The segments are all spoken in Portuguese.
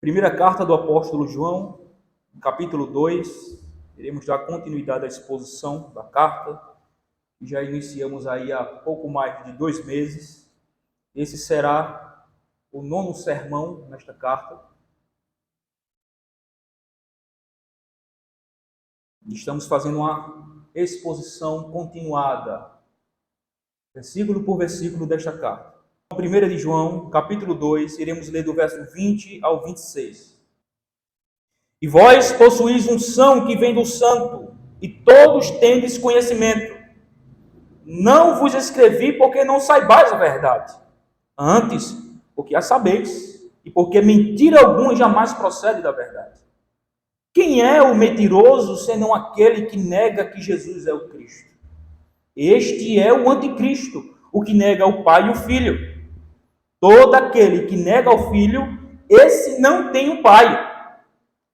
Primeira carta do apóstolo João, capítulo 2, iremos dar continuidade à exposição da carta, que já iniciamos aí há pouco mais de 2 meses. Esse será o 9º sermão nesta carta. Estamos fazendo uma exposição continuada, versículo por versículo desta carta. 1 de João, capítulo 2, iremos ler do verso 20 ao 26. E vós possuís unção que vem do Santo, e todos tendes conhecimento. Não vos escrevi porque não saibais a verdade, antes porque a sabeis, e porque mentira alguma jamais procede da verdade. Quem é o mentiroso, senão aquele que nega que Jesus é o Cristo? Este é o anticristo, o que nega o Pai e o Filho. Todo aquele que nega o Filho, esse não tem o Pai.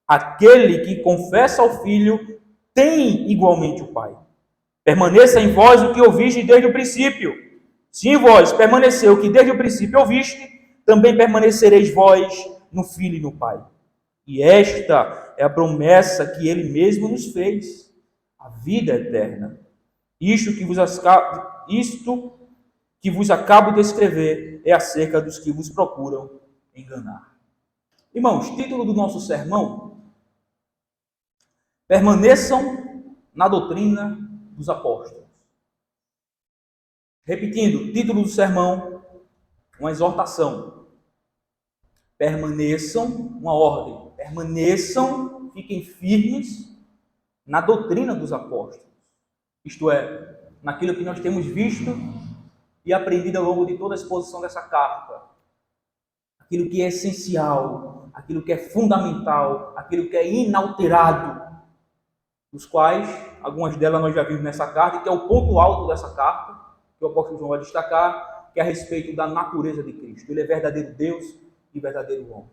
Aquele que confessa ao Filho, tem igualmente o Pai. Permaneça em vós o que ouviste desde o princípio. Se em vós permaneceu o que desde o princípio ouviste, também permanecereis vós no Filho e no Pai. E esta é a promessa que Ele mesmo nos fez, a vida eterna. Isto que vos acabo de escrever é acerca dos que vos procuram enganar. Irmãos, título do nosso sermão: permaneçam na doutrina dos apóstolos. Repetindo, título do sermão, uma exortação. Permaneçam, uma ordem. Permaneçam, fiquem firmes na doutrina dos apóstolos. Isto é, naquilo que nós temos visto e aprendido ao longo de toda a exposição dessa carta. Aquilo que é essencial, aquilo que é fundamental, aquilo que é inalterado, dos quais, algumas delas nós já vimos nessa carta, que é o ponto alto dessa carta, que o apóstolo João vai destacar, que é a respeito da natureza de Cristo. Ele é verdadeiro Deus e verdadeiro homem.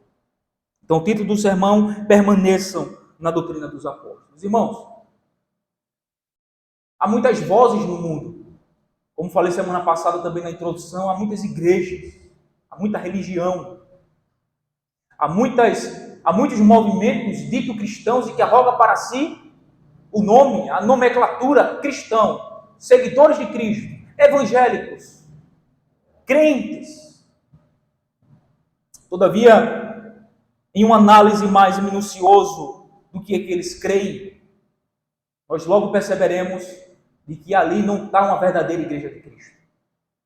Então, o título do sermão: permaneçam na doutrina dos apóstolos. Irmãos, há muitas vozes no mundo. Como falei semana passada também na introdução, há muitas igrejas, há muita religião, há muitos movimentos dito cristãos e que arrogam para si o nome, a nomenclatura cristão, seguidores de Cristo, evangélicos, crentes. Todavia, em uma análise mais minuciosa do que eles creem, nós logo perceberemos de que ali não está uma verdadeira igreja de Cristo,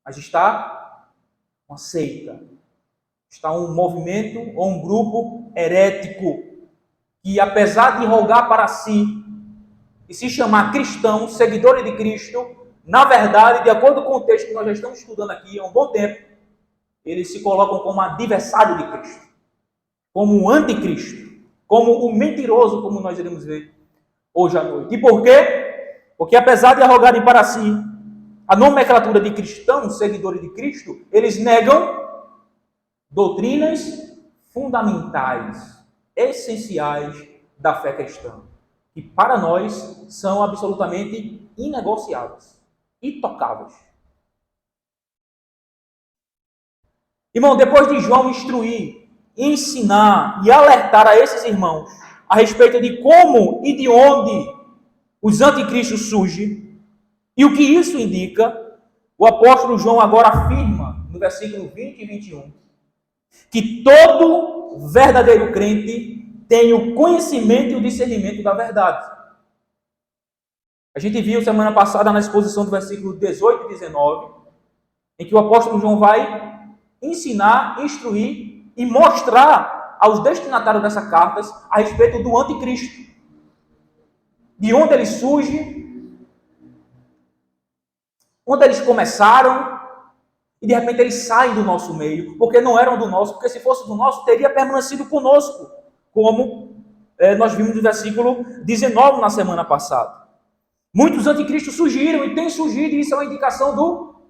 mas está uma seita, está um movimento ou um grupo herético que, apesar de rogar para si e se chamar cristão, seguidores de Cristo, na verdade, de acordo com o texto que nós já estamos estudando aqui há um bom tempo, eles se colocam como adversário de Cristo, como um anticristo, como o mentiroso, como nós iremos ver hoje à noite. E por quê? Porque apesar de arrogarem para si a nomenclatura de cristãos, seguidores de Cristo, eles negam doutrinas fundamentais, essenciais da fé cristã, que para nós são absolutamente inegociáveis, intocáveis. Irmão, depois de João instruir, ensinar e alertar a esses irmãos a respeito de como e de onde os anticristos surgem, e o que isso indica, o apóstolo João agora afirma, no versículo 20 e 21, que todo verdadeiro crente tem o conhecimento e o discernimento da verdade. A gente viu semana passada na exposição do versículo 18 e 19, em que o apóstolo João vai ensinar, instruir e mostrar aos destinatários dessas cartas a respeito do anticristo. De onde ele surge, onde eles começaram, e de repente eles saem do nosso meio, porque não eram do nosso, porque se fosse do nosso, teria permanecido conosco, como nós vimos no versículo 19 na semana passada. Muitos anticristos surgiram e têm surgido, e isso é uma indicação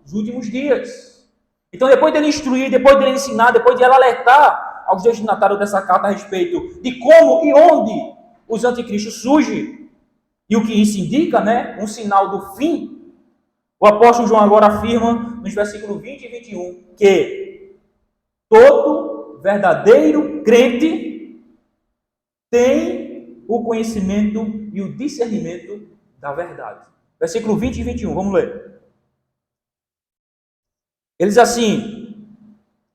dos últimos dias. Então, depois dele instruir, depois dele ensinar, depois de ele alertar aos destinatários dessa carta a respeito de como e onde os anticristos surgem, e o que isso indica, um sinal do fim, o apóstolo João agora afirma, nos versículos 20 e 21, que todo verdadeiro crente tem o conhecimento e o discernimento da verdade. Versículo 20 e 21, vamos ler. Ele diz assim: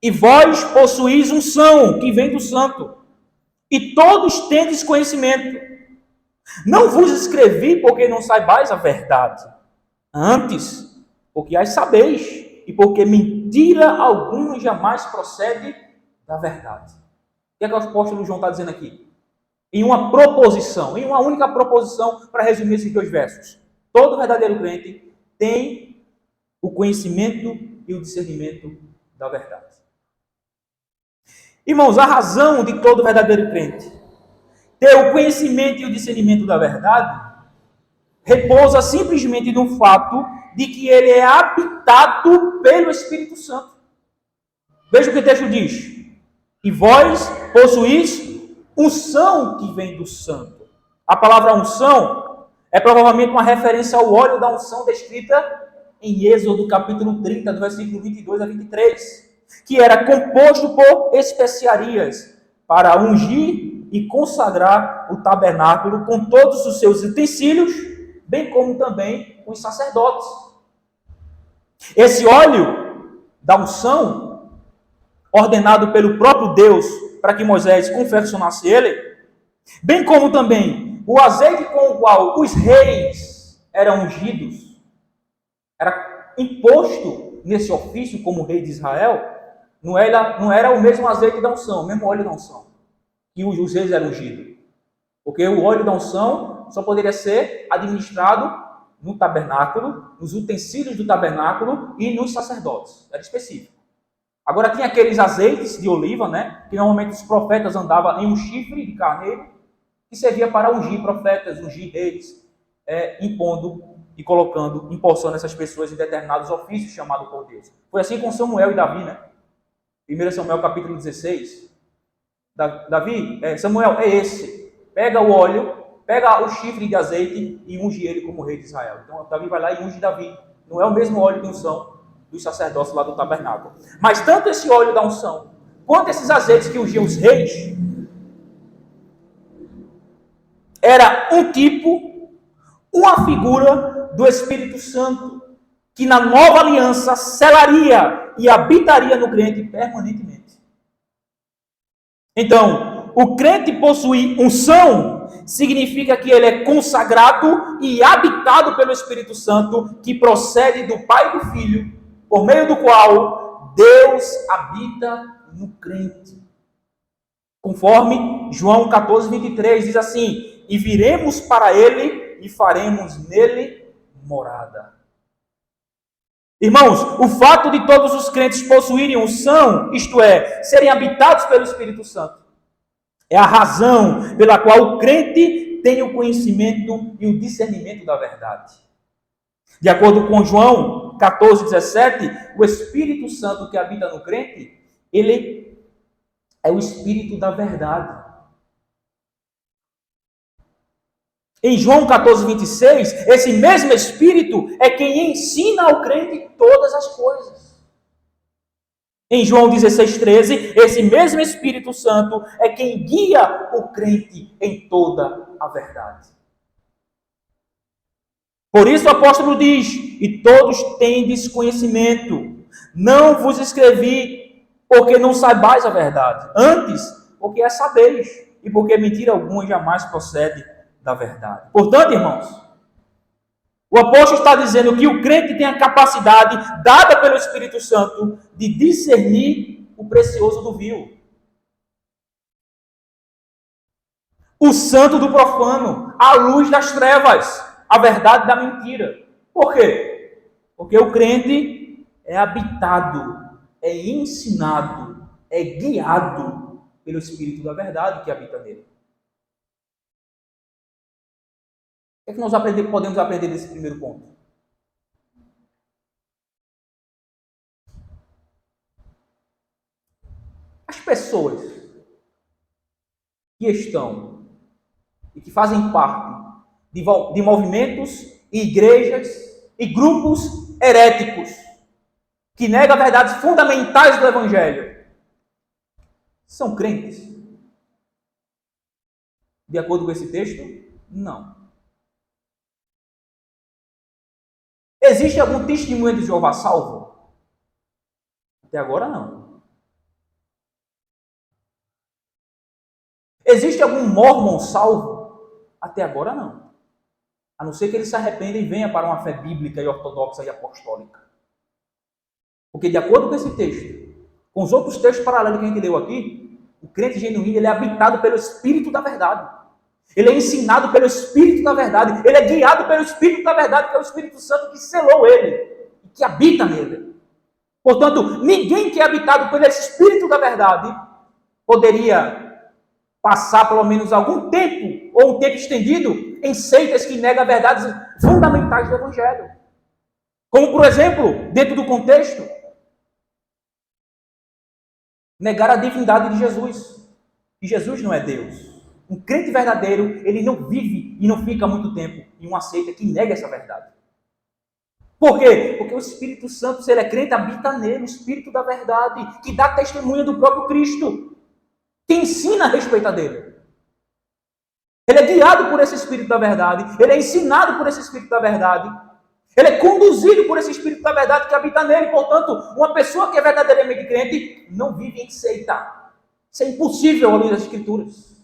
e vós possuís unção que vem do santo, e todos tendes conhecimento. Não vos escrevi porque não saibais a verdade, antes, porque as sabeis, e porque mentira alguma jamais procede da verdade. O que é que o apóstolo João está dizendo aqui? Em uma proposição, em uma única proposição, para resumir esses dois versos. Todo verdadeiro crente tem o conhecimento e o discernimento da verdade. Irmãos, a razão de todo verdadeiro crente ter o conhecimento e o discernimento da verdade repousa simplesmente no fato de que ele é habitado pelo Espírito Santo. Veja o que o texto diz: e vós possuís unção que vem do santo. A palavra unção é provavelmente uma referência ao óleo da unção descrita em Êxodo capítulo 30, do versículo 22 a 23, que era composto por especiarias para ungir e consagrar o tabernáculo com todos os seus utensílios, bem como também os sacerdotes. Esse óleo da unção, ordenado pelo próprio Deus para que Moisés confeccionasse ele, bem como também o azeite com o qual os reis eram ungidos, era imposto nesse ofício como rei de Israel, não era o mesmo azeite da unção, o mesmo óleo da unção, que os reis eram ungidos. Porque o óleo da unção só poderia ser administrado no tabernáculo, nos utensílios do tabernáculo e nos sacerdotes. Era específico. Agora tinha aqueles azeites de oliva, né? Que normalmente os profetas andavam em um chifre de carneiro, que servia para ungir profetas, ungir reis, impondo e colocando, impulsando essas pessoas em determinados ofícios chamados por Deus. Foi assim com Samuel e Davi, né? 1 Samuel capítulo 16. Samuel é esse. Pega o óleo, pega o chifre de azeite e unge ele como rei de Israel. Então Davi vai lá e unge Davi. Não é o mesmo óleo de unção dos sacerdotes lá do tabernáculo. Mas tanto esse óleo da unção, quanto esses azeites que ungiam os reis, era um tipo, uma figura do Espírito Santo, que na nova aliança selaria e habitaria no crente permanentemente. Então, o crente possuir unção significa que ele é consagrado e habitado pelo Espírito Santo, que procede do Pai e do Filho, por meio do qual Deus habita no crente. Conforme João 14, 23 diz assim: e viremos para ele e faremos nele morada. Irmãos, o fato de todos os crentes possuírem unção, isto é, serem habitados pelo Espírito Santo, é a razão pela qual o crente tem o conhecimento e o discernimento da verdade. De acordo com João 14, 17, o Espírito Santo que habita no crente, ele é o Espírito da verdade. Em João 14, 26, esse mesmo Espírito é quem ensina ao crente todas as coisas. Em João 16, 13, esse mesmo Espírito Santo é quem guia o crente em toda a verdade. Por isso o apóstolo diz: e todos tendes conhecimento. Não vos escrevi porque não saibais a verdade, antes porque a sabeis, e porque mentira alguma jamais procede da verdade. Portanto, irmãos, o apóstolo está dizendo que o crente tem a capacidade dada pelo Espírito Santo de discernir o precioso do vil, o santo do profano, a luz das trevas, a verdade da mentira. Por quê? Porque o crente é habitado, é ensinado, é guiado pelo Espírito da verdade que habita nele. O que é que nós podemos aprender desse primeiro ponto? As pessoas que estão e que fazem parte de movimentos, igrejas e grupos heréticos que negam verdades fundamentais do Evangelho são crentes. De acordo com esse texto? Não. Existe algum testemunho de Jeová salvo? Até agora não. Existe algum mormon salvo? Até agora não. A não ser que ele se arrependa e venha para uma fé bíblica e ortodoxa e apostólica. Porque de acordo com esse texto, com os outros textos paralelos que a gente leu aqui, o crente genuíno ele é habitado pelo Espírito da verdade. Ele é ensinado pelo Espírito da verdade. Ele é guiado pelo Espírito da verdade, que é o Espírito Santo que selou ele e que habita nele. Portanto, ninguém que é habitado pelo Espírito da verdade poderia passar pelo menos algum tempo, ou um tempo estendido, em seitas que negam verdades fundamentais do Evangelho. Como, por exemplo, dentro do contexto, negar a divindade de Jesus. Que Jesus não é Deus. Um crente verdadeiro, ele não vive e não fica muito tempo em uma seita que nega essa verdade. Por quê? Porque o Espírito Santo, se ele é crente, habita nele, o Espírito da verdade, que dá testemunha do próprio Cristo, que ensina a respeito dele. Ele é guiado por esse Espírito da verdade, ele é ensinado por esse Espírito da verdade, ele é conduzido por esse Espírito da verdade que habita nele. Portanto, uma pessoa que é verdadeiramente crente não vive em seita. Isso é impossível à luz das Escrituras.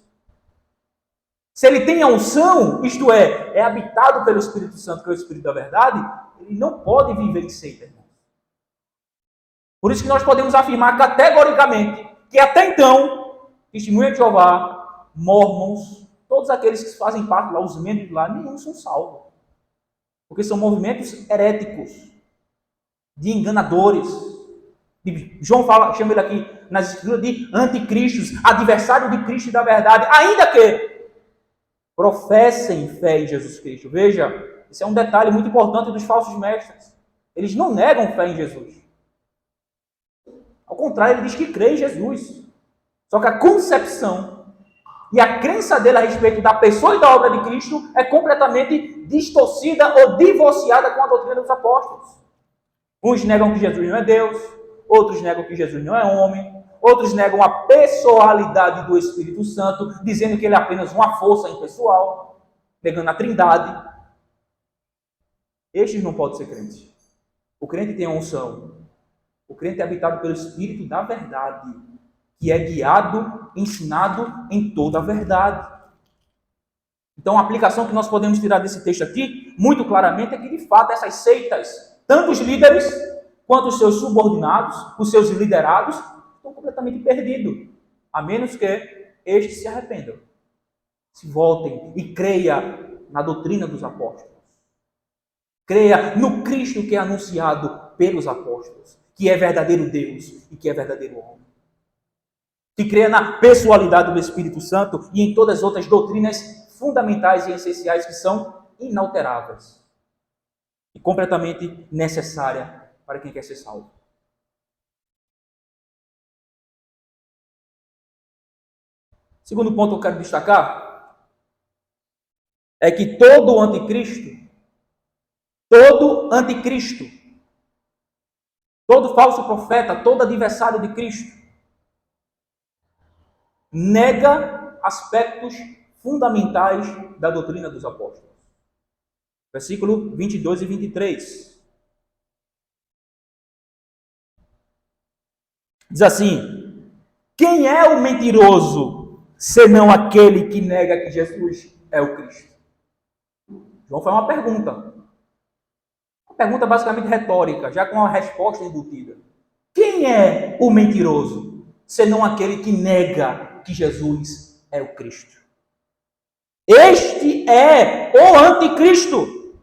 Se ele tem a unção, isto é habitado pelo Espírito Santo, que é o Espírito da verdade, ele não pode viver em seita, irmãos. Por isso que nós podemos afirmar categoricamente que até então, Testemunha de Jeová, Mormons, todos aqueles que fazem parte lá, os membros lá, nenhum são salvos. Porque são movimentos heréticos, de enganadores. João chama ele aqui nas escrituras de anticristos, adversário de Cristo e da verdade, ainda que professem fé em Jesus Cristo. Veja, esse é um detalhe muito importante dos falsos mestres. Eles não negam fé em Jesus. Ao contrário, ele diz que crê em Jesus. Só que a concepção e a crença dele a respeito da pessoa e da obra de Cristo é completamente distorcida ou divorciada com a doutrina dos apóstolos. Uns negam que Jesus não é Deus, outros negam que Jesus não é homem, outros negam a pessoalidade do Espírito Santo, dizendo que ele é apenas uma força impessoal, negando a trindade. Estes não podem ser crentes. O crente tem a unção. O crente é habitado pelo Espírito da verdade, que é guiado, ensinado em toda a verdade. Então, a aplicação que nós podemos tirar desse texto aqui, muito claramente, é que, de fato, essas seitas, tanto os líderes, quanto os seus subordinados, os seus liderados, estão completamente perdidos, a menos que estes se arrependam, se voltem e creia na doutrina dos apóstolos. Creia no Cristo que é anunciado pelos apóstolos, que é verdadeiro Deus e que é verdadeiro homem. Que creia na pessoalidade do Espírito Santo e em todas as outras doutrinas fundamentais e essenciais que são inalteráveis e completamente necessárias para quem quer ser salvo. Segundo ponto que eu quero destacar é que todo anticristo, todo falso profeta, todo adversário de Cristo, nega aspectos fundamentais da doutrina dos apóstolos. Versículo 22 e 23. Diz assim: quem é o mentiroso, senão aquele que nega que Jesus é o Cristo? João faz uma pergunta. Uma pergunta basicamente retórica, já com a resposta embutida. Quem é o mentiroso, senão aquele que nega que Jesus é o Cristo? Este é o anticristo,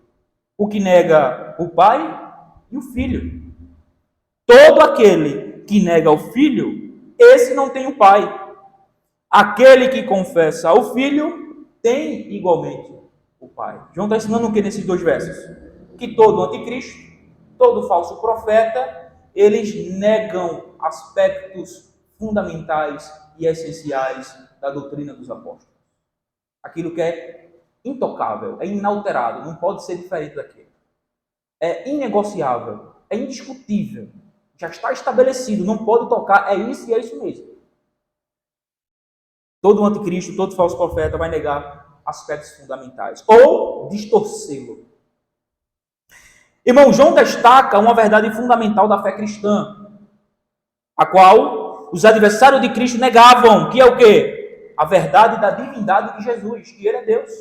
o que nega o Pai e o Filho. Todo aquele que nega o Filho, esse não tem o Pai. Aquele que confessa o Filho tem igualmente o Pai. João está ensinando o que nesses dois versos? Que todo anticristo, todo falso profeta, eles negam aspectos fundamentais e essenciais da doutrina dos apóstolos. Aquilo que é intocável, é inalterado, não pode ser diferente daquilo. É inegociável, é indiscutível, já está estabelecido, não pode tocar, é isso e é isso mesmo. Todo anticristo, todo falso profeta vai negar aspectos fundamentais ou distorcê-lo. Irmão, João destaca uma verdade fundamental da fé cristã, a qual os adversários de Cristo negavam, que é o quê? A verdade da divindade de Jesus, que ele é Deus.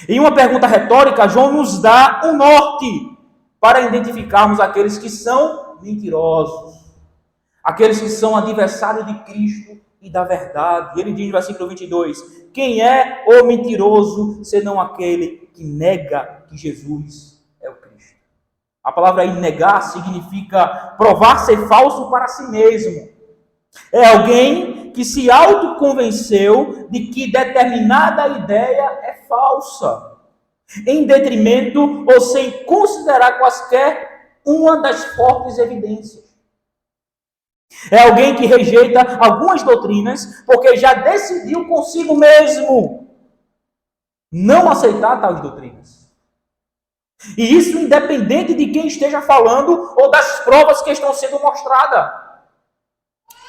Em uma pergunta retórica, João nos dá um norte para identificarmos aqueles que são mentirosos, aqueles que são adversários de Cristo e da verdade. Ele diz no versículo 22, quem é o mentiroso, senão aquele que nega que Jesus é o Cristo. A palavra aí negar significa provar ser falso para si mesmo. É alguém que se autoconvenceu de que determinada ideia é falsa, em detrimento ou sem considerar quaisquer uma das fortes evidências. É alguém que rejeita algumas doutrinas porque já decidiu consigo mesmo não aceitar tais doutrinas. E isso independente de quem esteja falando ou das provas que estão sendo mostradas.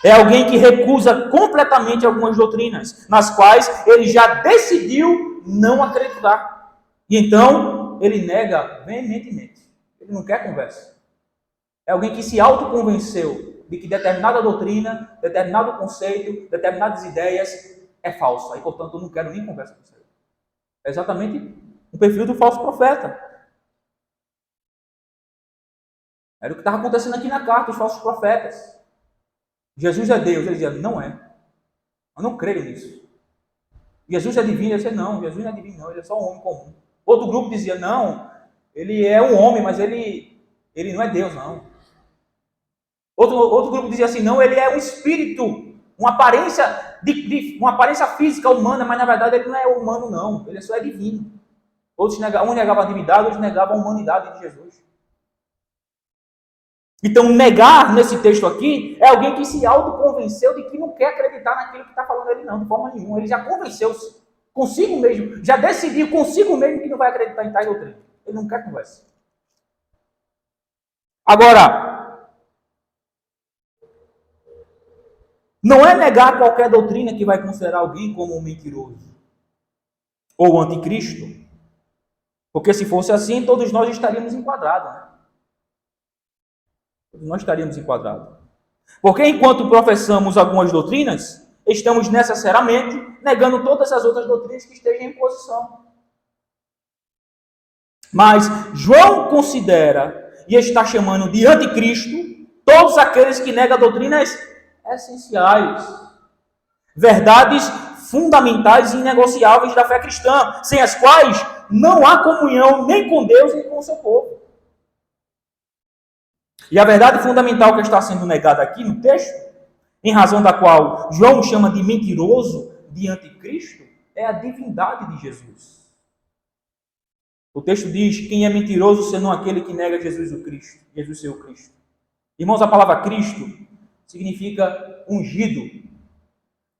É alguém que recusa completamente algumas doutrinas, nas quais ele já decidiu não acreditar. E então, ele nega veementemente. Ele não quer conversa. É alguém que se autoconvenceu de que determinada doutrina, determinado conceito, determinadas ideias é falsa. E, portanto, eu não quero nem conversa com você. É exatamente o perfil do falso profeta. Era o que estava acontecendo aqui na carta, os falsos profetas. Jesus é Deus. Ele dizia, não é. Eu não creio nisso. Jesus é divino. Ele dizia, não, Jesus não é divino, não. Ele é só um homem comum. Outro grupo dizia, não, ele é um homem, mas ele não é Deus, não. Outro grupo dizia assim, não, ele é um espírito, uma aparência física humana, mas na verdade ele não é humano, não. Ele só é divino. Um negava a divindade, outros negavam a humanidade de Jesus. Então, negar nesse texto aqui é alguém que se autoconvenceu de que não quer acreditar naquilo que está falando ele, não, de forma nenhuma. Ele já convenceu-se consigo mesmo, já decidiu consigo mesmo que não vai acreditar em tais doutrina. Ele não quer conversa. Agora, não é negar qualquer doutrina que vai considerar alguém como um mentiroso ou anticristo, porque se fosse assim, todos nós estaríamos enquadrados, né? Nós estaríamos enquadrados. Porque enquanto professamos algumas doutrinas, estamos necessariamente negando todas as outras doutrinas que estejam em posição. Mas João considera e está chamando de anticristo todos aqueles que negam doutrinas essenciais, verdades fundamentais e inegociáveis da fé cristã, sem as quais não há comunhão nem com Deus nem com o seu povo. E a verdade fundamental que está sendo negada aqui no texto, em razão da qual João chama de mentiroso, de anticristo, é a divindade de Jesus. O texto diz, quem é mentiroso senão aquele que nega Jesus o Cristo, Jesus ser o Cristo. Irmãos, a palavra Cristo significa ungido.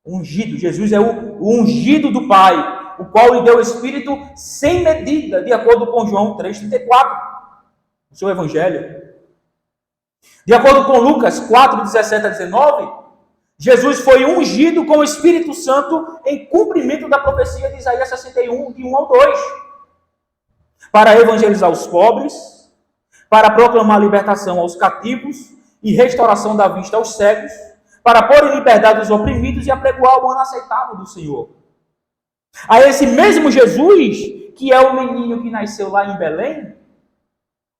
Ungido, Jesus é o ungido do Pai, o qual lhe deu o Espírito sem medida, de acordo com João 3,34, o seu Evangelho. De acordo com Lucas 4, 17 a 19, Jesus foi ungido com o Espírito Santo em cumprimento da profecia de Isaías 61, de 1 ao 2, para evangelizar os pobres, para proclamar libertação aos cativos e restauração da vista aos cegos, para pôr em liberdade os oprimidos e apregoar o ano aceitável do Senhor. A esse mesmo Jesus, que é o menino que nasceu lá em Belém,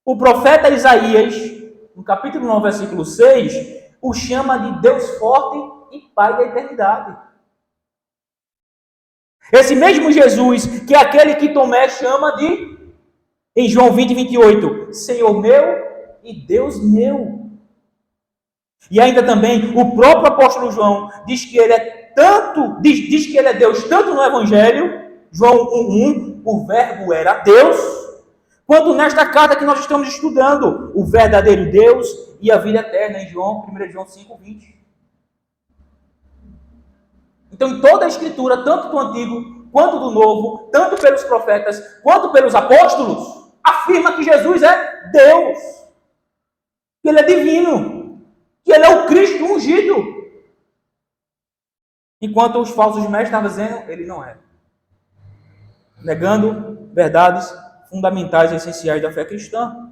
o profeta Isaías, no capítulo 9, versículo 6, o chama de Deus forte e Pai da eternidade. Esse mesmo Jesus, que é aquele que Tomé chama de, em João 20, 28, Senhor meu e Deus meu. E ainda também, o próprio apóstolo João diz que ele é diz que ele é Deus tanto no Evangelho, João 1:1, o verbo era Deus, quanto nesta carta que nós estamos estudando, o verdadeiro Deus e a vida eterna, em 1 João 5:20. Então, em toda a Escritura, tanto do Antigo quanto do Novo, tanto pelos profetas quanto pelos apóstolos, afirma que Jesus é Deus, que Ele é divino, que Ele é o Cristo ungido. Enquanto os falsos mestres estavam dizendo, ele não é. Negando verdades fundamentais e essenciais da fé cristã.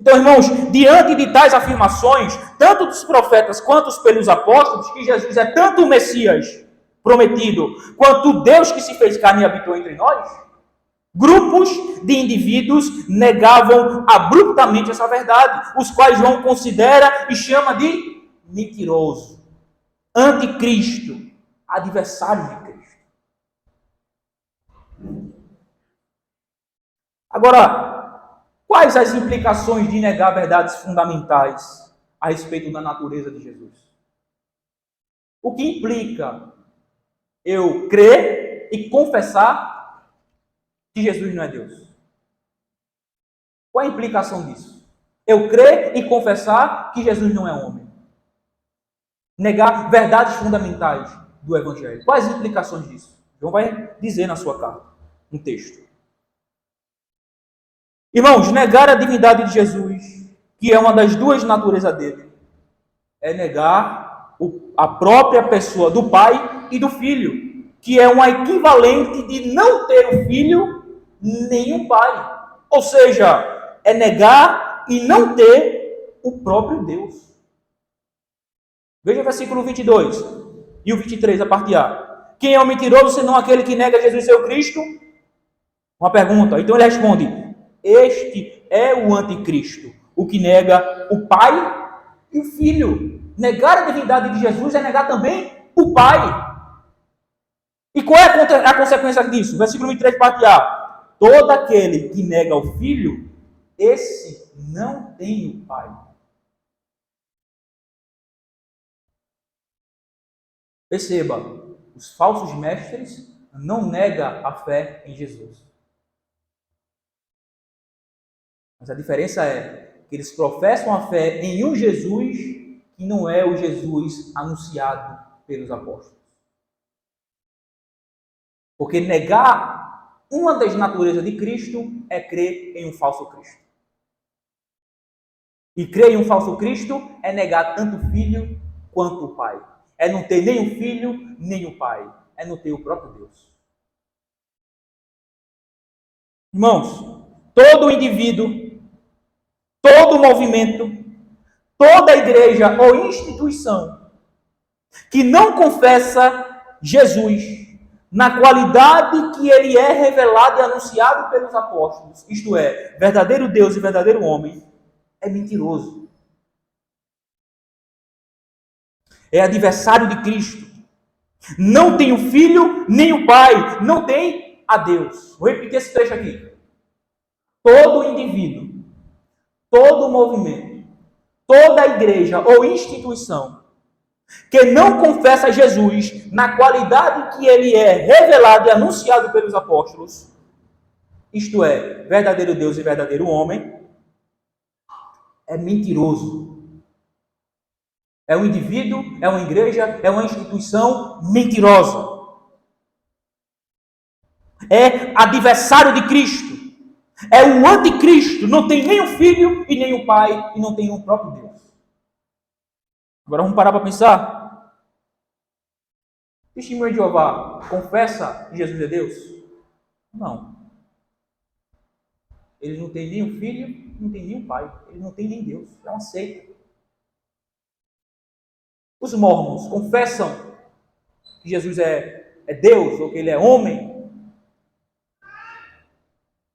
Então, irmãos, diante de tais afirmações, tanto dos profetas quanto pelos apóstolos, que Jesus é tanto o Messias prometido, quanto Deus que se fez carne e habitou entre nós, grupos de indivíduos negavam abruptamente essa verdade, os quais João considera e chama de mentiroso, anticristo, adversário de Cristo. Agora, quais as implicações de negar verdades fundamentais a respeito da natureza de Jesus? O que implica eu crer e confessar que Jesus não é Deus? Qual a implicação disso? Eu crer e confessar que Jesus não é homem. Negar verdades fundamentais do Evangelho. Quais as implicações disso? João vai dizer na sua carta, no texto. Irmãos, negar a divindade de Jesus, que é uma das duas naturezas dele, é negar a própria pessoa do Pai e do Filho, que é uma equivalente de não ter o Filho nem o Pai. Ou seja, é negar e não ter o próprio Deus. Veja o versículo 22 e o 23, a parte A. Quem é o mentiroso, senão aquele que nega Jesus ser o Cristo? Uma pergunta. Então ele responde: este é o anticristo, o que nega o Pai e o Filho. Negar a divindade de Jesus é negar também o Pai. E qual é a consequência disso? Versículo 23, parte A. Todo aquele que nega o Filho, esse não tem o Pai. Perceba, os falsos mestres não negam a fé em Jesus. Mas a diferença é que eles professam a fé em um Jesus que não é o Jesus anunciado pelos apóstolos. Porque negar uma das naturezas de Cristo é crer em um falso Cristo. E crer em um falso Cristo é negar tanto o Filho quanto o Pai. É não ter nem o Filho, nem o Pai. É não ter o próprio Deus. Irmãos, todo indivíduo, todo movimento, toda igreja ou instituição que não confessa Jesus na qualidade que ele é revelado e anunciado pelos apóstolos, isto é, verdadeiro Deus e verdadeiro homem, é mentiroso. É adversário de Cristo. Não tem o Filho nem o Pai. Não tem a Deus. Vou repetir esse trecho aqui. Todo indivíduo, todo movimento, toda igreja ou instituição que não confessa Jesus na qualidade que ele é revelado e anunciado pelos apóstolos, isto é, verdadeiro Deus e verdadeiro homem, é mentiroso. É um indivíduo, é uma igreja, é uma instituição mentirosa. É adversário de Cristo. É o anticristo. Não tem nem o Filho e nem o Pai e não tem o próprio Deus. Agora vamos parar para pensar. Testemunha de Jeová confessa que Jesus é Deus? Não. Eles não têm nem o Filho, não têm nem o Pai. Eles não têm nem Deus. É uma seita. Os mormons confessam que Jesus é Deus ou que ele é homem?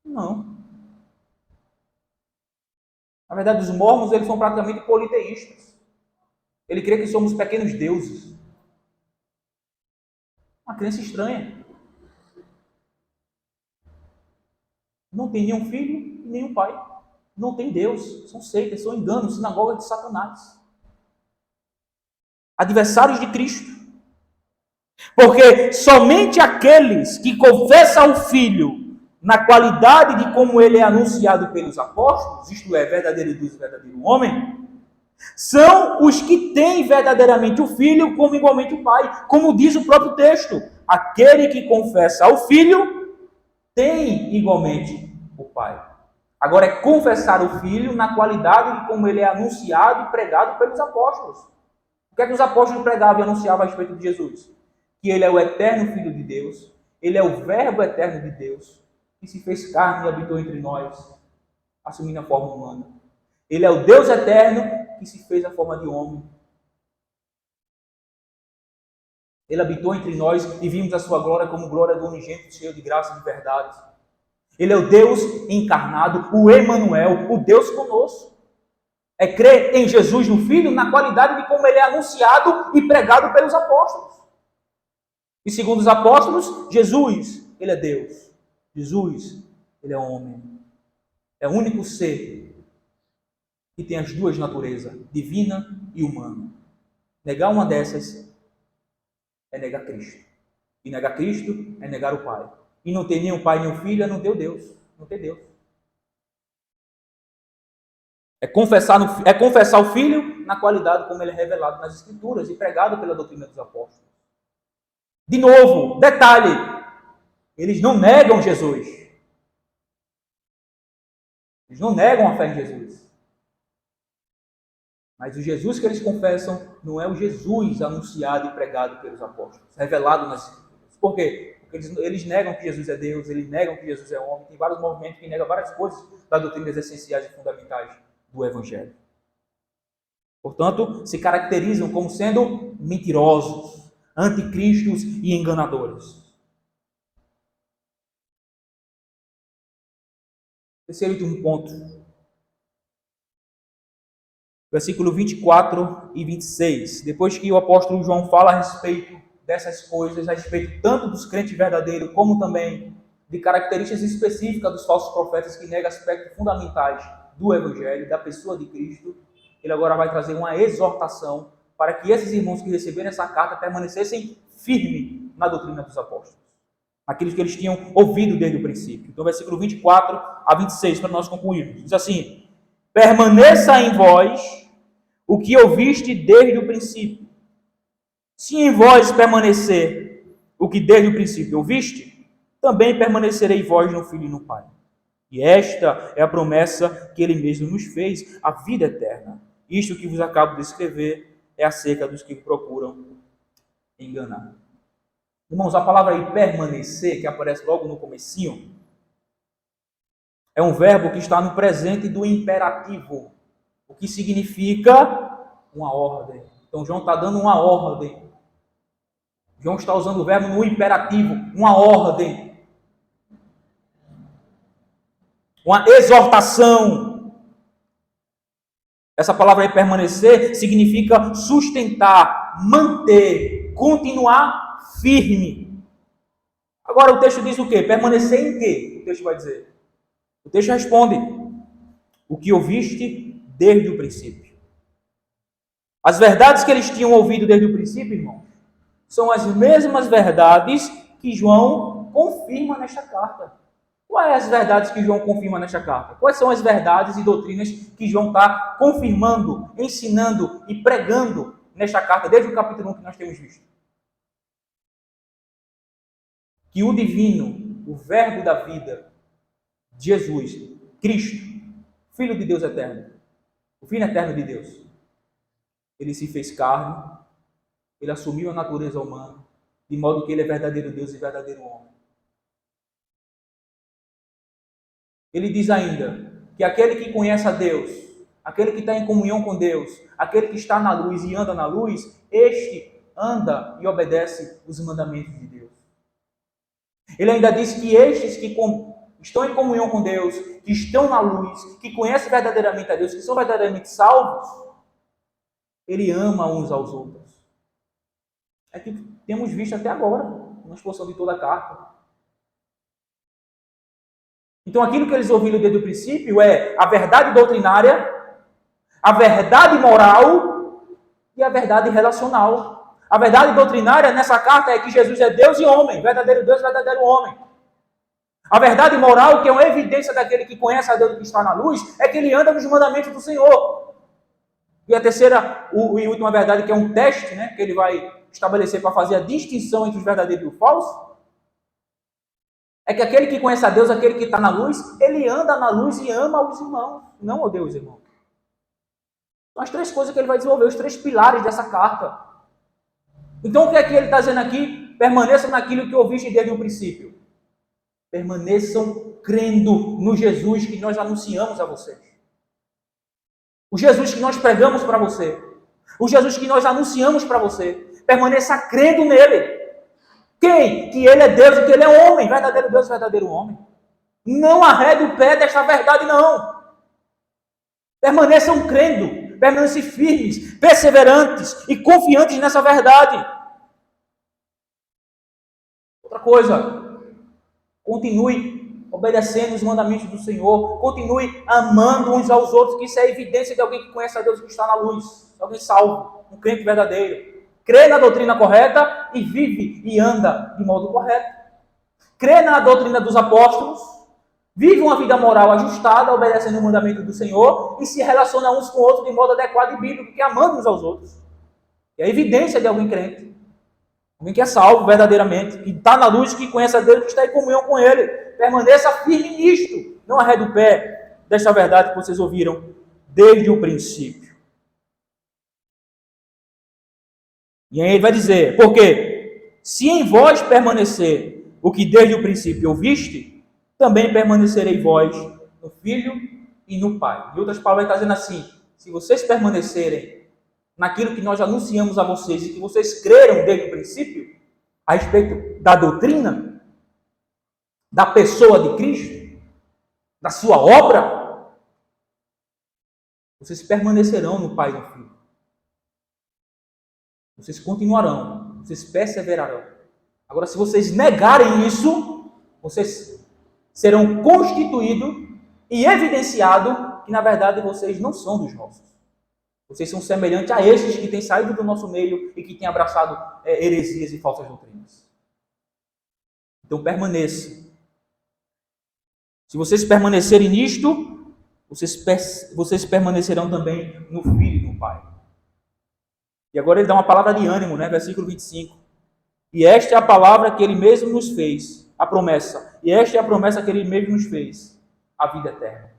Não. Na verdade, os mormons eles são praticamente politeístas. Ele crê que somos pequenos deuses. Uma crença estranha. Não tem nenhum filho e nenhum pai. Não tem Deus. São seitas, são enganos, sinagoga de Satanás. Adversários de Cristo. Porque somente aqueles que confessam o Filho na qualidade de como ele é anunciado pelos apóstolos, isto é, verdadeiro Deus e verdadeiro homem, são os que têm verdadeiramente o Filho como igualmente o Pai. Como diz o próprio texto, aquele que confessa o Filho tem igualmente o Pai. Agora é confessar o Filho na qualidade de como ele é anunciado e pregado pelos apóstolos. O que é que os apóstolos pregavam e anunciavam a respeito de Jesus? Que ele é o eterno Filho de Deus, ele é o Verbo eterno de Deus, que se fez carne e habitou entre nós, assumindo a forma humana. Ele é o Deus eterno que se fez a forma de homem. Ele habitou entre nós e vimos a sua glória como glória do unigênito, cheio de graça e de verdade. Ele é o Deus encarnado, o Emanuel, o Deus conosco. É crer em Jesus, no Filho, na qualidade de como ele é anunciado e pregado pelos apóstolos. E segundo os apóstolos, Jesus, ele é Deus. Jesus, ele é homem. É o único ser que tem as duas naturezas, divina e humana. Negar uma dessas é negar Cristo. E negar Cristo é negar o Pai. E não ter nem o Pai nem o Filho é não ter o Deus. Não ter Deus. É confessar o Filho na qualidade como ele é revelado nas Escrituras e pregado pela doutrina dos apóstolos. De novo, detalhe, eles não negam Jesus. Eles não negam a fé em Jesus. Mas o Jesus que eles confessam não é o Jesus anunciado e pregado pelos apóstolos, revelado nas Escrituras. Por quê? Porque eles negam que Jesus é Deus, eles negam que Jesus é homem. Tem vários movimentos que negam várias coisas das doutrinas essenciais e fundamentais do Evangelho. Portanto, se caracterizam como sendo mentirosos, anticristos e enganadores. Terceiro e último ponto. Versículo 24 e 26. Depois que o apóstolo João fala a respeito dessas coisas, a respeito tanto dos crentes verdadeiros, como também de características específicas dos falsos profetas que negam aspectos fundamentais do Evangelho, da pessoa de Cristo, ele agora vai trazer uma exortação para que esses irmãos que receberam essa carta permanecessem firmes na doutrina dos apóstolos, aqueles que eles tinham ouvido desde o princípio. Então, versículo 24 a 26, para nós concluirmos. Diz assim: permaneça em vós o que ouviste desde o princípio. Se em vós permanecer o que desde o princípio ouviste, também permanecerei vós no Filho e no Pai. E esta é a promessa que ele mesmo nos fez, a vida eterna. Isto que vos acabo de escrever é acerca dos que procuram enganar. Irmãos, a palavra aí permanecer, que aparece logo no comecinho, é um verbo que está no presente do imperativo, o que significa uma ordem. Então, João está dando uma ordem. João está usando o verbo no imperativo, uma ordem. Uma exortação. Essa palavra aí, permanecer, significa sustentar, manter, continuar firme. Agora o texto diz o quê? Permanecer em quê? O texto vai dizer. O texto responde: o que ouviste desde o princípio. As verdades que eles tinham ouvido desde o princípio, irmão, são as mesmas verdades que João confirma nesta carta. Quais as verdades que João confirma nesta carta? Quais são as verdades e doutrinas que João está confirmando, ensinando e pregando nesta carta, desde o capítulo 1 que nós temos visto? Que o divino, o verbo da vida, Jesus, Cristo, Filho de Deus eterno, o Filho eterno de Deus, ele se fez carne, ele assumiu a natureza humana, de modo que ele é verdadeiro Deus e verdadeiro homem. Ele diz ainda que aquele que conhece a Deus, aquele que está em comunhão com Deus, aquele que está na luz e anda na luz, este anda e obedece os mandamentos de Deus. Ele ainda diz que estes que estão em comunhão com Deus, que estão na luz, que conhecem verdadeiramente a Deus, que são verdadeiramente salvos, ele ama uns aos outros. É que temos visto até agora, na exposição de toda a carta. Então, aquilo que eles ouviram desde o princípio é a verdade doutrinária, a verdade moral e a verdade relacional. A verdade doutrinária nessa carta é que Jesus é Deus e homem, verdadeiro Deus e verdadeiro homem. A verdade moral, que é uma evidência daquele que conhece a Deus e que está na luz, é que ele anda nos mandamentos do Senhor. E a terceira e última verdade, que é um teste, né, que ele vai estabelecer para fazer a distinção entre os verdadeiros e o falso, é que aquele que conhece a Deus, aquele que está na luz, ele anda na luz e ama os irmãos, não odeia os irmãos. São as três coisas que ele vai desenvolver, os três pilares dessa carta. Então o que é que ele está dizendo aqui? Permaneçam naquilo que ouviste desde o princípio. Permaneçam crendo no Jesus que nós anunciamos a vocês. O Jesus que nós pregamos para você. O Jesus que nós anunciamos para você. Permaneça crendo nele. Quem? Que ele é Deus e que ele é homem. Verdadeiro Deus e verdadeiro homem. Não arrede o pé desta verdade, não. Permaneçam crendo. Permaneçam firmes, perseverantes e confiantes nessa verdade. Outra coisa. Continue obedecendo os mandamentos do Senhor. Continue amando uns aos outros, que isso é evidência de alguém que conhece a Deus e que está na luz. Alguém salvo, um crente verdadeiro. Crê na doutrina correta e vive e anda de modo correto. Crê na doutrina dos apóstolos, vive uma vida moral ajustada, obedecendo o mandamento do Senhor e se relaciona uns com outros de modo adequado e bíblico, que amando uns aos outros. É a evidência de alguém crente. Alguém que é salvo verdadeiramente, que está na luz, que conhece a Deus, que está em comunhão com Ele. Permaneça firme nisto. Não arrede o pé desta verdade que vocês ouviram desde o princípio. E aí ele vai dizer, porque se em vós permanecer o que desde o princípio ouviste, também permanecerei vós no Filho e no Pai. Em outras palavras, ele está dizendo assim, se vocês permanecerem naquilo que nós anunciamos a vocês e que vocês creram desde o princípio, a respeito da doutrina, da pessoa de Cristo, da sua obra, vocês permanecerão no Pai e no Filho. Vocês continuarão, vocês perseverarão. Agora, se vocês negarem isso, vocês serão constituídos e evidenciados que, na verdade, vocês não são dos nossos. Vocês são semelhantes a esses que têm saído do nosso meio e que têm abraçado heresias e falsas doutrinas. Então, permaneça. Se vocês permanecerem nisto, vocês permanecerão também no Filho e no Pai. E agora ele dá uma palavra de ânimo, né? Versículo 25. E esta é a palavra que ele mesmo nos fez, a promessa. E esta é a promessa que ele mesmo nos fez, a vida eterna.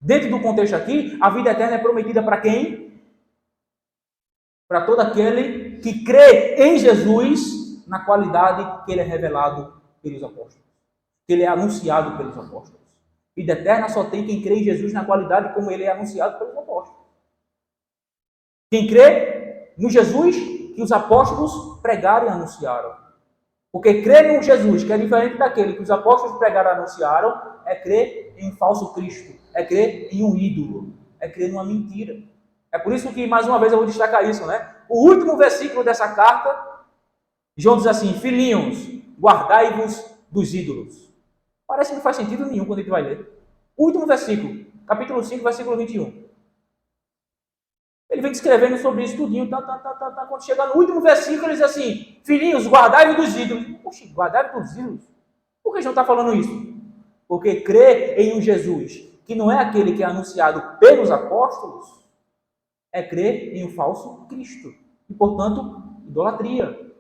Dentro do contexto aqui, a vida eterna é prometida para quem? Para todo aquele que crê em Jesus na qualidade que ele é revelado pelos apóstolos. Que ele é anunciado pelos apóstolos. Vida eterna só tem quem crê em Jesus na qualidade como ele é anunciado pelos apóstolos. Quem crê no Jesus que os apóstolos pregaram e anunciaram. Porque crer no Jesus, que é diferente daquele que os apóstolos pregaram e anunciaram, é crer em um falso Cristo, é crer em um ídolo, é crer numa mentira. É por isso que, mais uma vez, eu vou destacar isso, né? O último versículo dessa carta, João diz assim, filhinhos, guardai-vos dos ídolos. Parece que não faz sentido nenhum quando a gente vai ler. O último versículo, capítulo 5, versículo 21. Ele vem descrevendo sobre isso tudinho, quando chega no último versículo, ele diz assim, filhinhos, guardai-vos dos ídolos. Poxa, guardai-vos dos ídolos? Por que João está falando isso? Porque crer em um Jesus, que não é aquele que é anunciado pelos apóstolos, é crer em um falso Cristo. E, portanto, idolatria.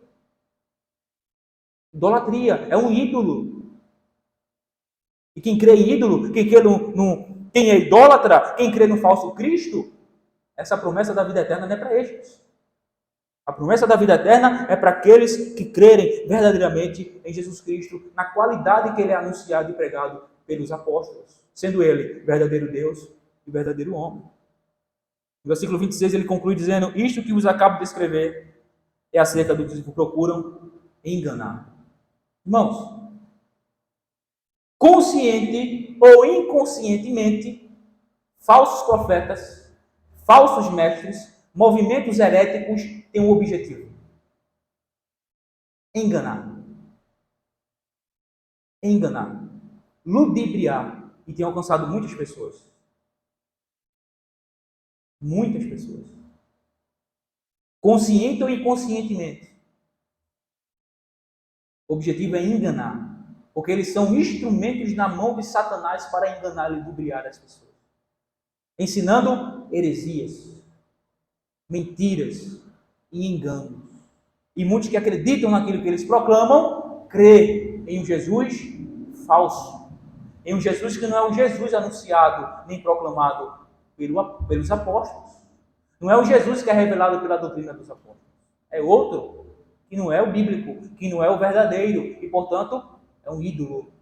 Idolatria é um ídolo. E quem crê em ídolo, quem é idólatra, quem crê no falso Cristo, essa promessa da vida eterna não é para estes. A promessa da vida eterna é para aqueles que crerem verdadeiramente em Jesus Cristo, na qualidade que ele é anunciado e pregado pelos apóstolos, sendo ele verdadeiro Deus e verdadeiro homem. No versículo 26 ele conclui dizendo, isto que vos acabo de escrever é acerca do que procuram enganar. Irmãos, consciente ou inconscientemente, falsos profetas, falsos mestres, movimentos heréticos têm um objetivo: enganar. Enganar. Ludibriar. E tem alcançado muitas pessoas. Muitas pessoas. Consciente ou inconscientemente. O objetivo é enganar. Porque eles são instrumentos na mão de Satanás para enganar e ludibriar as pessoas. Ensinando heresias, mentiras e enganos. E muitos que acreditam naquilo que eles proclamam, crê em um Jesus falso. Em um Jesus que não é um Jesus anunciado nem proclamado pelos apóstolos. Não é o Jesus que é revelado pela doutrina dos apóstolos. É outro, que não é o bíblico, que não é o verdadeiro, e, portanto, é um ídolo.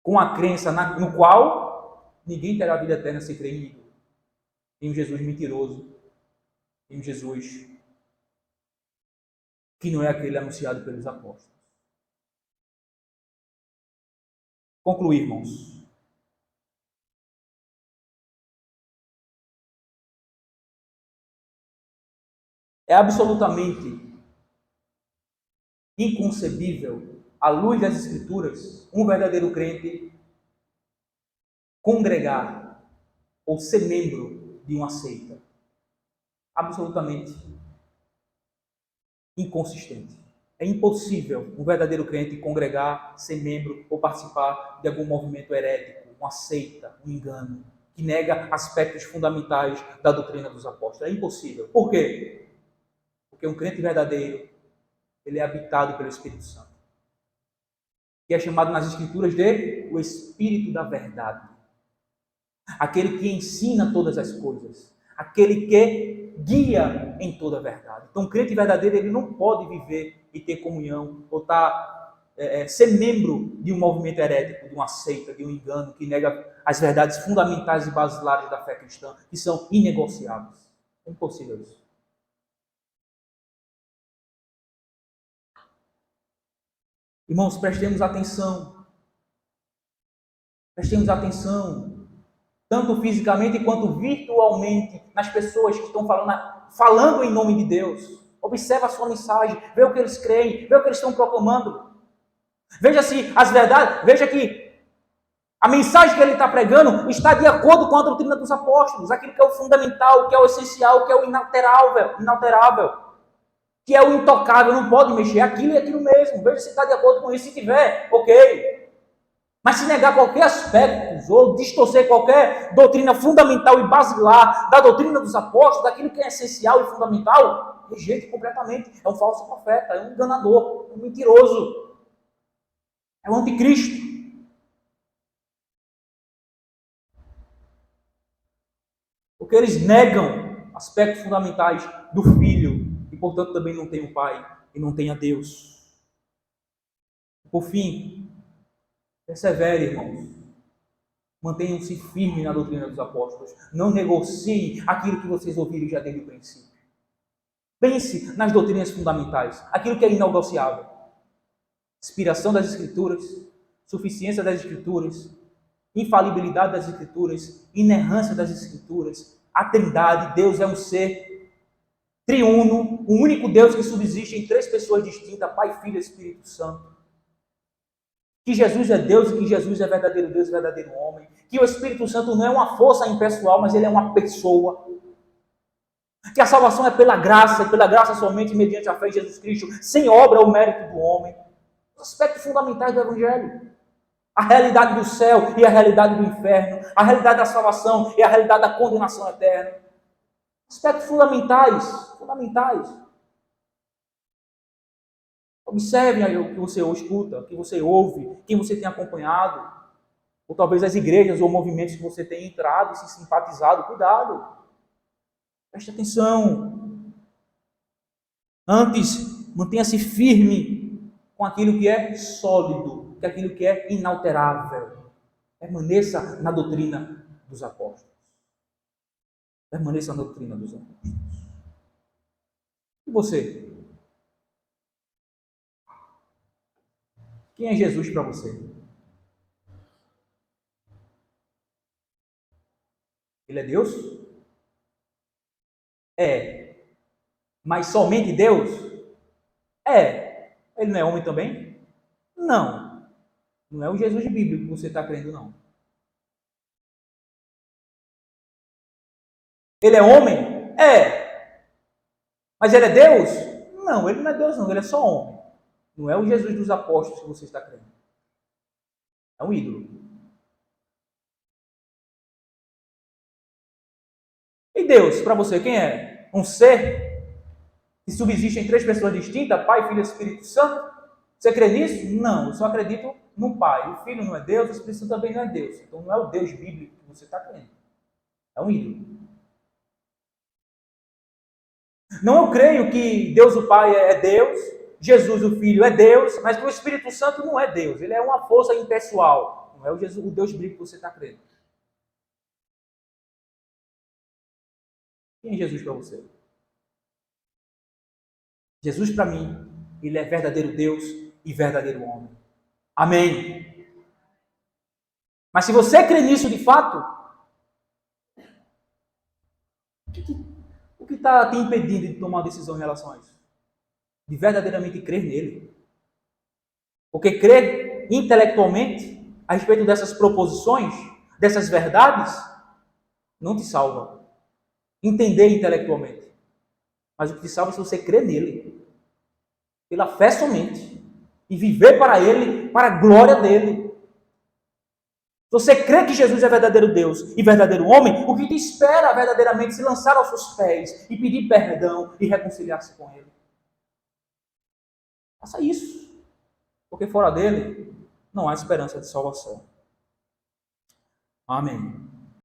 Com a crença no qual ninguém terá vida eterna sem crer em ídolo. Em um Jesus mentiroso, em um Jesus que não é aquele anunciado pelos apóstolos. Concluir, irmãos. É absolutamente inconcebível, à luz das Escrituras, um verdadeiro crente congregar ou ser membro de uma seita. Absolutamente inconsistente. É impossível um verdadeiro crente congregar, ser membro ou participar de algum movimento herético, uma seita, um engano, que nega aspectos fundamentais da doutrina dos apóstolos. É impossível. Por quê? Porque um crente verdadeiro, ele é habitado pelo Espírito Santo, que é chamado nas Escrituras de o Espírito da Verdade. Aquele que ensina todas as coisas, aquele que guia em toda a verdade. Então, o crente verdadeiro, ele não pode viver e ter comunhão, ou ser membro de um movimento herético, de uma seita, de um engano, que nega as verdades fundamentais e basilares da fé cristã, que são inegociáveis. É impossível isso. Irmãos, prestemos atenção. Prestemos atenção. Tanto fisicamente quanto virtualmente, nas pessoas que estão falando em nome de Deus. Observa a sua mensagem, vê o que eles creem, vê o que eles estão proclamando. Veja se as verdades, veja que a mensagem que ele está pregando está de acordo com a doutrina dos apóstolos, aquilo que é o fundamental, o que é o essencial, o que é o inalterável, que é o intocável, não pode mexer, aquilo e aquilo mesmo. Veja se está de acordo com isso, se tiver, ok. Mas se negar qualquer aspecto ou distorcer qualquer doutrina fundamental e basilar da doutrina dos apóstolos, daquilo que é essencial e fundamental, rejeite completamente. É um falso profeta, é um enganador, é um mentiroso, é um anticristo. Porque eles negam aspectos fundamentais do Filho e, portanto, também não tem o Pai e não tem a Deus. Por fim, persevere, irmãos. Mantenham-se firmes na doutrina dos apóstolos. Não negociem aquilo que vocês ouviram já desde o princípio. Pense nas doutrinas fundamentais, aquilo que é inegociável. Inspiração das Escrituras, suficiência das Escrituras, infalibilidade das Escrituras, inerrância das Escrituras, a Trindade. Deus é um ser triuno, o único Deus que subsiste em três pessoas distintas, Pai, Filho e Espírito Santo. Que Jesus é Deus e que Jesus é verdadeiro Deus e verdadeiro homem. Que o Espírito Santo não é uma força impessoal, mas ele é uma pessoa. Que a salvação é pela graça, e pela graça somente mediante a fé em Jesus Cristo, sem obra ou mérito do homem. Os aspectos fundamentais do Evangelho. A realidade do céu e a realidade do inferno. A realidade da salvação e a realidade da condenação eterna. Aspectos fundamentais. Observe o que você escuta, o que você ouve, quem você tem acompanhado, ou talvez as igrejas ou movimentos que você tem entrado e se simpatizado. Cuidado, preste atenção. Antes, mantenha-se firme com aquilo que é sólido, com aquilo que é inalterável. Permaneça na doutrina dos apóstolos. Permaneça na doutrina dos apóstolos. E você? Quem é Jesus para você? Ele é Deus? É. Mas somente Deus? É. Ele não é homem também? Não. Não é o Jesus bíblico que você está crendo, não. Ele é homem? É. Mas ele é Deus? Não, ele não é Deus, não. Ele é só homem. Não é o Jesus dos apóstolos que você está crendo. É um ídolo. E Deus, para você, quem é? Um ser que subsiste em três pessoas distintas, Pai, Filho e Espírito Santo? Você crê nisso? Não, eu só acredito no Pai, o Filho não é Deus, o Espírito Santo também não é Deus. Então não é o Deus bíblico que você está crendo. É um ídolo. Não, eu creio que Deus o Pai é Deus, Jesus o Filho é Deus, mas que o Espírito Santo não é Deus. Ele é uma força impessoal. Não é o Deus bíblico que você está crendo. Quem é Jesus para você? Jesus para mim, ele é verdadeiro Deus e verdadeiro homem. Amém. Mas se você crê nisso de fato, o que está te impedindo de tomar uma decisão em relação a isso? De verdadeiramente crer nele. Porque crer intelectualmente a respeito dessas proposições, dessas verdades, não te salva. Entender intelectualmente. Mas o que te salva é se você crer nele. Pela fé somente. E viver para ele, para a glória dele. Se você crê que Jesus é verdadeiro Deus e verdadeiro homem, o que te espera verdadeiramente se lançar aos seus pés e pedir perdão e reconciliar-se com ele. Faça isso. Porque fora dele, não há esperança de salvação. Amém.